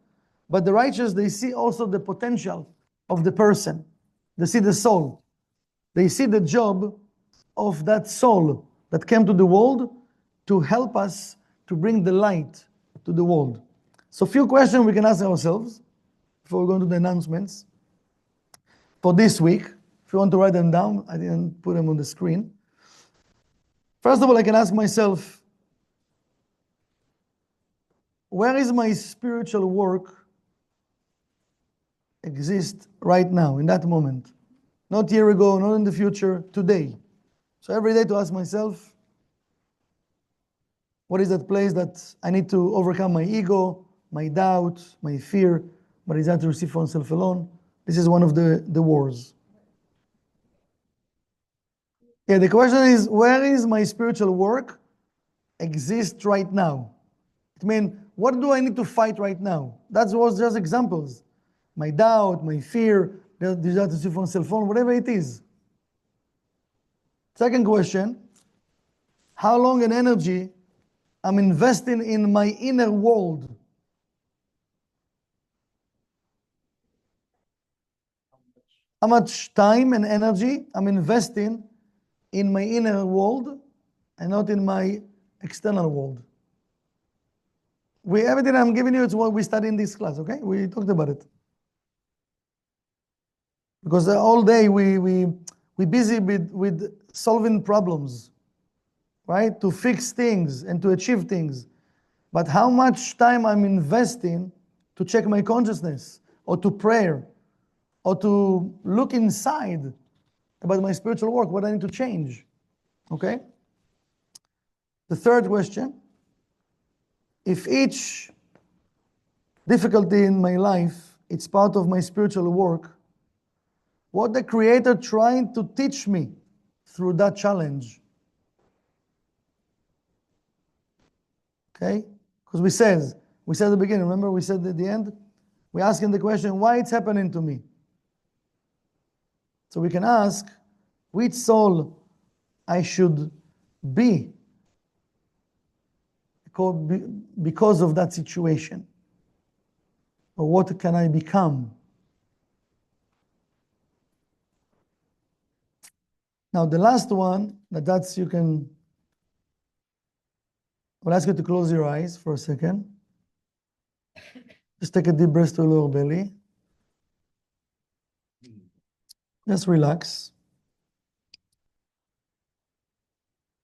But the righteous, they see also the potential of the person. They see the soul. They see the job of that soul that came to the world to help us to bring the light to the world. So a few questions we can ask ourselves before we go into the announcements for this week. If you want to write them down, I didn't put them on the screen. First of all, I can ask myself, where is my spiritual work exist right now, in that moment? Not a year ago, not in the future, today. So every day to ask myself, what is that place that I need to overcome my ego, my doubt, my fear, my desire to receive for myself alone? This is one of the wars. Yeah, the question is, where is my spiritual work exist right now? It means, what do I need to fight right now? That was just examples. My doubt, my fear, the desire to receive for myself alone, whatever it is. Second question, how long and energy I'm investing in my inner world? How much time and energy I'm investing in my inner world and not in my external world? Everything I'm giving you is what we study in this class, okay? We talked about it. Because all day we busy with solving problems, right? To fix things and to achieve things. But how much time I'm investing to check my consciousness or to prayer or to look inside about my spiritual work, what I need to change, okay? The third question, if each difficulty in my life, it's part of my spiritual work, what the Creator trying to teach me through that challenge? Okay? Because we said at the beginning, remember we said at the end, we asking the question, why it's happening to me? So we can ask, which soul I should be because of that situation? Or what can I become? Now the last one, that's you can, I'll ask you to close your eyes for a second. Just take a deep breath to the lower belly. Just relax.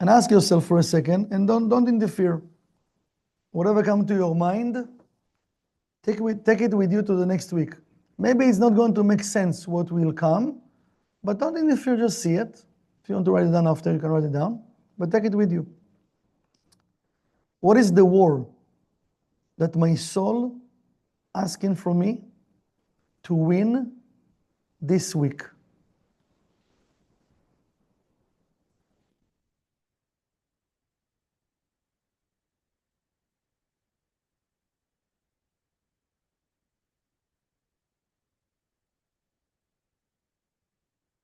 And ask yourself for a second, and don't interfere. Whatever comes to your mind, take it with you to the next week. Maybe it's not going to make sense what will come, but don't interfere, just see it. If you want to write it down after, you can write it down, but take it with you. What is the war that my soul asking for me to win this week?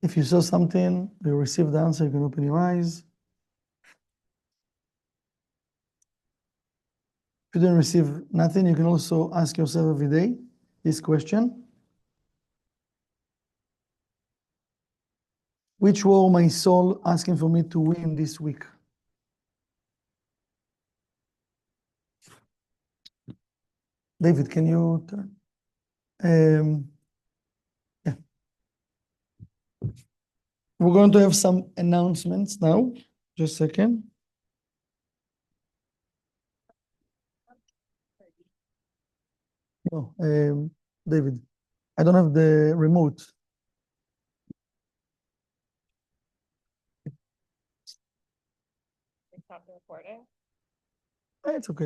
If you saw something, you received the answer, you can open your eyes. If you didn't receive nothing, you can also ask yourself every day this question. Which war my soul asking for me to win this week? David, can you turn? Yeah. We're going to have some announcements now. Just a second. No, David, I don't have the remote. Stop the recording. It's okay.